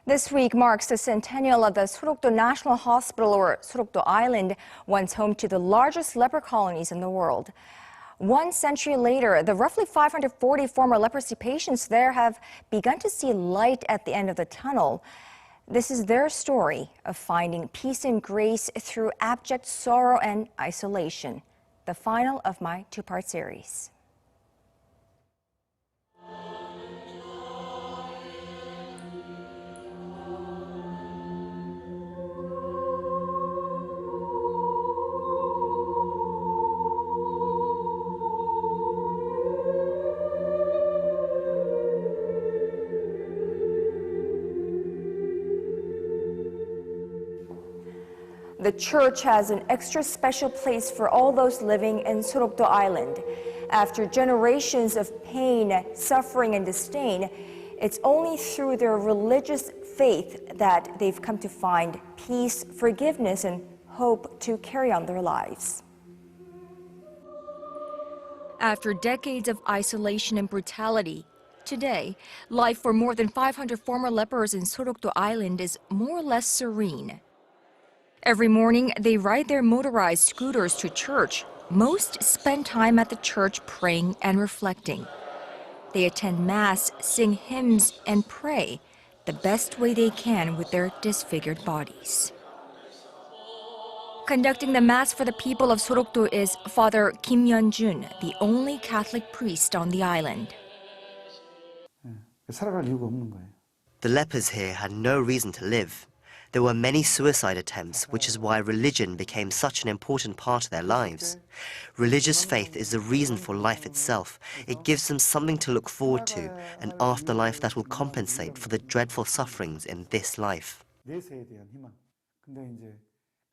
This week marks the centennial of the Sorokdo National Hospital, or Sorokdo Island, once home to the largest leper colonies in the world. 1 century later, the roughly 540 former leprosy patients there have begun to see light at the end of the tunnel. This is their story of finding peace and grace through abject sorrow and isolation. The final of my two-part series. The church has an extra special place for all those living in Sorokdo Island. After generations of pain, suffering, and disdain, it's only through their religious faith that they've come to find peace, forgiveness, and hope to carry on their lives. After decades of isolation and brutality, today, life for more than 500 former lepers in Sorokdo Island is more or less serene. Every morning, they ride their motorized scooters to church. Most spend time at the church praying and reflecting. They attend Mass, sing hymns, and pray the best way they can with their disfigured bodies. Conducting the Mass for the people of Sorokdo is Father Yeon-jun, the only Catholic priest on the island. The lepers here had no reason to live. There were many suicide attempts, which is why religion became such an important part of their lives. Religious faith is the reason for life itself. It gives them something to look forward to, an afterlife that will compensate for the dreadful sufferings in this life.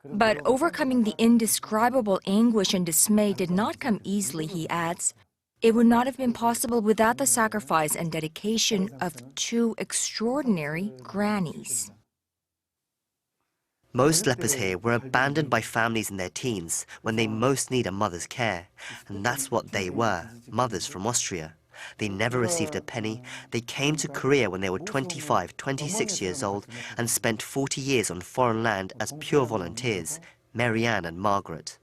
But overcoming the indescribable anguish and dismay did not come easily, he adds. It would not have been possible without the sacrifice and dedication of 2 extraordinary grannies. Most lepers here were abandoned by families in their teens when they most need a mother's care. And that's what they were, mothers from Austria. They never received a penny. They came to Korea when they were 25, 26 years old and spent 40 years on foreign land as pure volunteers, Marianne and Margaret.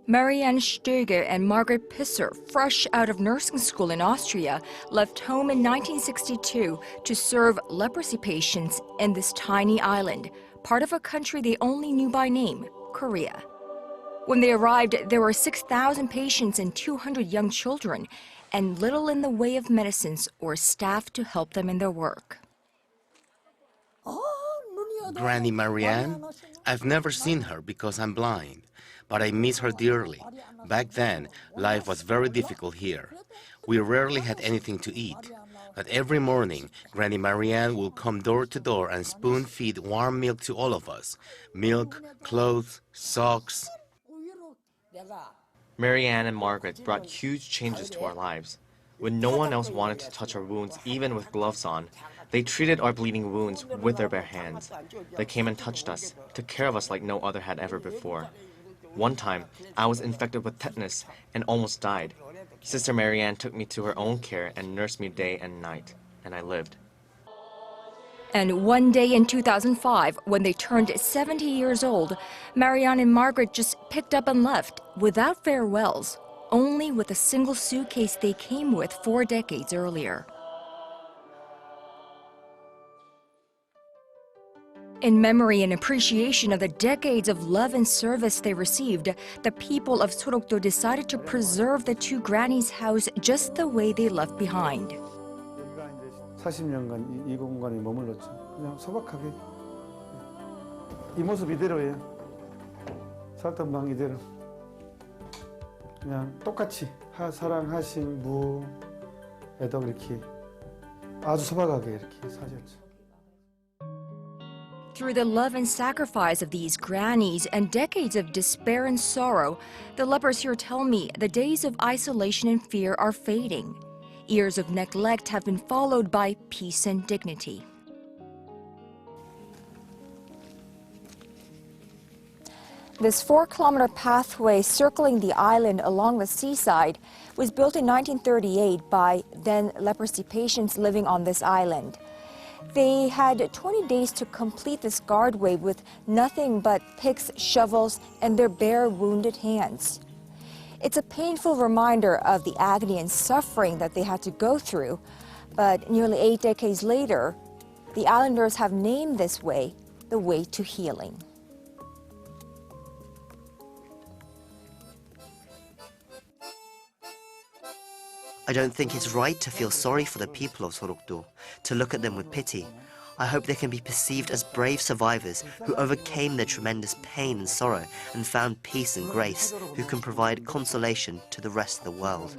Marianne Stöger and Margaret Pisser, fresh out of nursing school in Austria, left home in 1962 to serve leprosy patients in this tiny island, part of a country they only knew by name, Korea. When they arrived, there were 6,000 patients and 200 young children, and little in the way of medicines or staff to help them in their work. Granny Marianne? I've never seen her because I'm blind, but I miss her dearly. Back then, life was very difficult here. We rarely had anything to eat. But every morning, Granny Marianne will come door to door and spoon-feed warm milk to all of us. Milk, clothes, socks. Marianne and Margaret brought huge changes to our lives. When no one else wanted to touch our wounds, even with gloves on, they treated our bleeding wounds with their bare hands. They came and touched us, took care of us like no other had ever before. One time, I was infected with tetanus and almost died. Sister Marianne took me to her own care and nursed me day and night, and I lived. And one day in 2005, when they turned 70 years old, Marianne and Margaret just picked up and left without farewells, only with a single suitcase they came with 4 decades earlier. In memory and appreciation of the decades of love and service they received, the people of Sorokdo decided to preserve the 2 grannies' house just the way they left behind. 40년간 이 공간에 머물렀죠. 그냥 소박하게 이 모습 이대로예요. 살던 방 이대로. 그냥 똑같이 사랑하신 무에도 이렇게 아주 소박하게 이렇게 사셨죠. Through the love and sacrifice of these grannies and decades of despair and sorrow, the lepers here tell me the days of isolation and fear are fading. Years of neglect have been followed by peace and dignity. This 4-kilometer pathway circling the island along the seaside was built in 1938 by then leprosy patients living on this island. They had 20 days to complete this guard wave with nothing but picks, shovels, and their bare, wounded hands. It's a painful reminder of the agony and suffering that they had to go through. But nearly 8 decades later, the islanders have named this way the way to healing. I don't think it's right to feel sorry for the people of Sorokdo, to look at them with pity. I hope they can be perceived as brave survivors who overcame their tremendous pain and sorrow and found peace and grace, who can provide consolation to the rest of the world.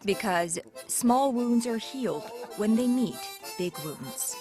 Because small wounds are healed when they meet big wounds.